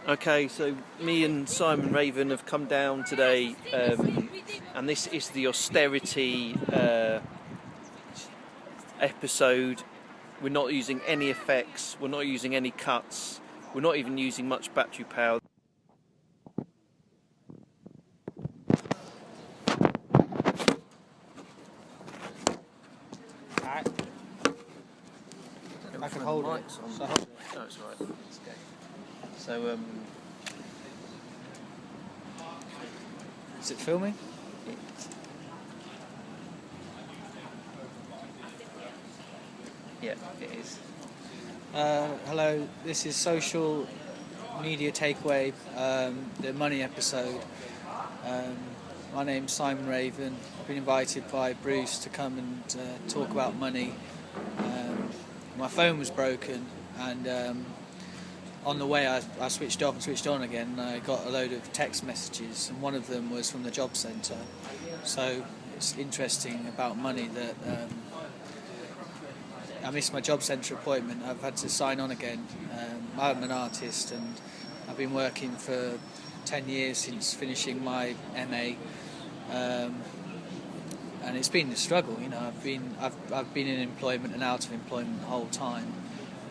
Okay, so me and Simon Raven have come down today, and this is the austerity episode. We're not using any effects, we're not using any cuts, we're not even using much battery power. I can hold it. No, it's alright. So, is it filming? Yeah, it is. Hello, this is Social Media Takeaway, the money episode. My name's Simon Raven. I've been invited by Bruce to come and talk about money. My phone was broken, and on the way I switched off and switched on again, and I got a load of text messages, and one of them was from the job centre. So it's interesting about money that I missed my job centre appointment. I've had to sign on again. I'm an artist, and I've been working for 10 years since finishing my MA, and it's been a struggle. You know, I've been in employment and out of employment the whole time.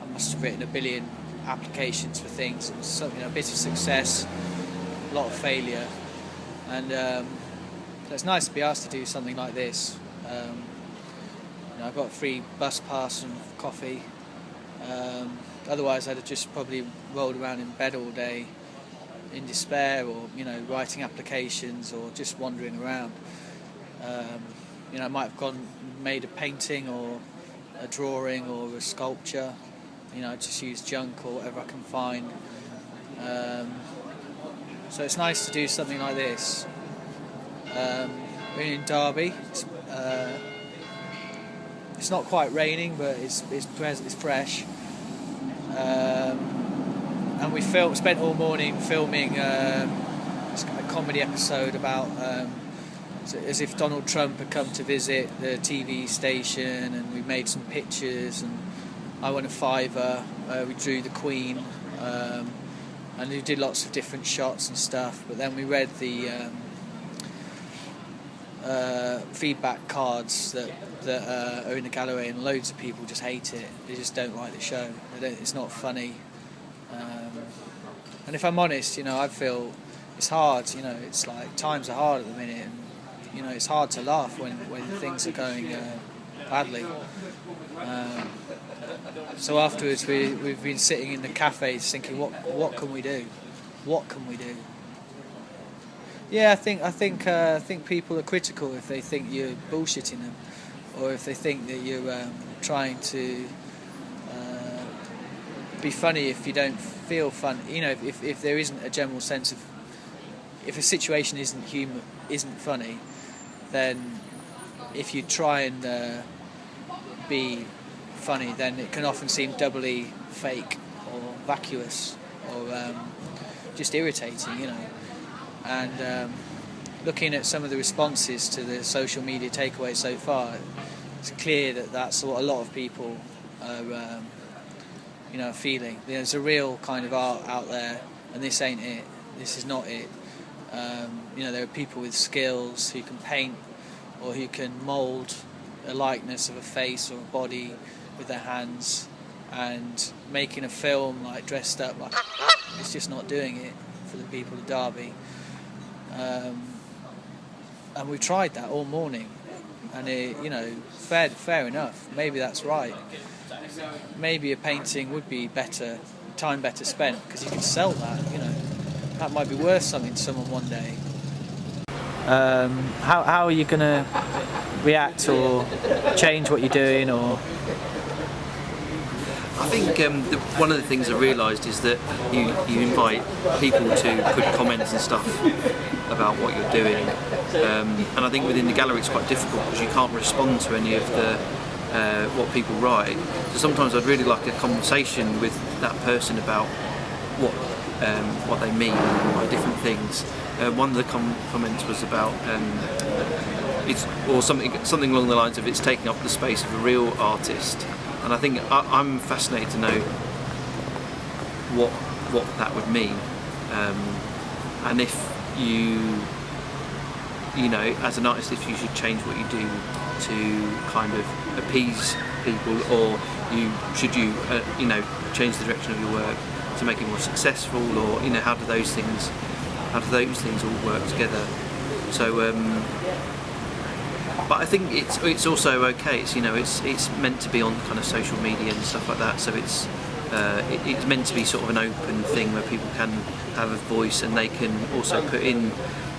I must have written 1 billion applications for things. It was a bit of success, a lot of failure, and so it's nice to be asked to do something like this. I've got a free bus pass and coffee. Otherwise, I'd have just probably rolled around in bed all day in despair, or writing applications, or just wandering around. I might have gone and made a painting or a drawing or a sculpture. Just use junk or whatever I can find. So it's nice to do something like this. We're in Derby. It's not quite raining, but it's fresh. And we spent all morning filming a comedy episode about as if Donald Trump had come to visit the TV station, and we made some pictures, and I won a $5. We drew the Queen, and we did lots of different shots and stuff. But then we read the feedback cards that are in the gallery, and loads of people just hate it. They just don't like the show. It's not funny. And if I'm honest, I feel it's hard. It's like times are hard at the minute, and it's hard to laugh when things are going badly. So afterwards, we've been sitting in the cafes thinking, what can we do? What can we do? Yeah, I think people are critical if they think you're bullshitting them, or if they think that you're trying to be funny if you don't feel fun. If there isn't a general sense of, if a situation isn't funny, then if you try and be funny, then it can often seem doubly fake or vacuous or just irritating, And looking at some of the responses to the social media takeaway so far, it's clear that that's what a lot of people are feeling. There's a real kind of art out there, and this ain't it. This is not it. There are people with skills who can paint, or who can mould a likeness of a face or a body with their hands, and making a film like dressed up like it's just not doing it for the people of Derby. And we tried that all morning, and fair enough. Maybe that's right. Maybe a painting would be better spent, because you can sell that. That might be worth something to someone one day. How are you going to react or change what you're doing, or? I think one of the things I realised is that you invite people to put comments and stuff about what you're doing, and I think within the gallery it's quite difficult because you can't respond to any of the what people write. So sometimes I'd really like a conversation with that person about what they mean by different things. One of the comments was about something along the lines of it's taking up the space of a real artist. And I think I'm fascinated to know what that would mean. and if you know, as an artist, if you should change what you do to kind of appease people, or should you know, change the direction of your work to make it more successful, or you know, how do those things all work together? So but I think it's also okay. It's, you know, it's meant to be on kind of social media and stuff like that, so it's meant to be sort of an open thing where people can have a voice, and they can also put in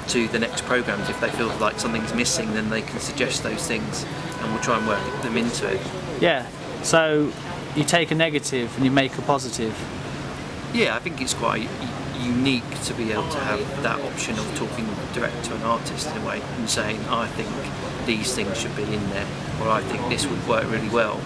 to the next programs if they feel like something's missing, then they can suggest those things and we'll try and work them into it. Yeah, so you take a negative and you make a positive. Yeah, I think it's quite unique to be able to have that option of talking direct to an artist in a way and saying, I think these things should be in there, or I think this would work really well.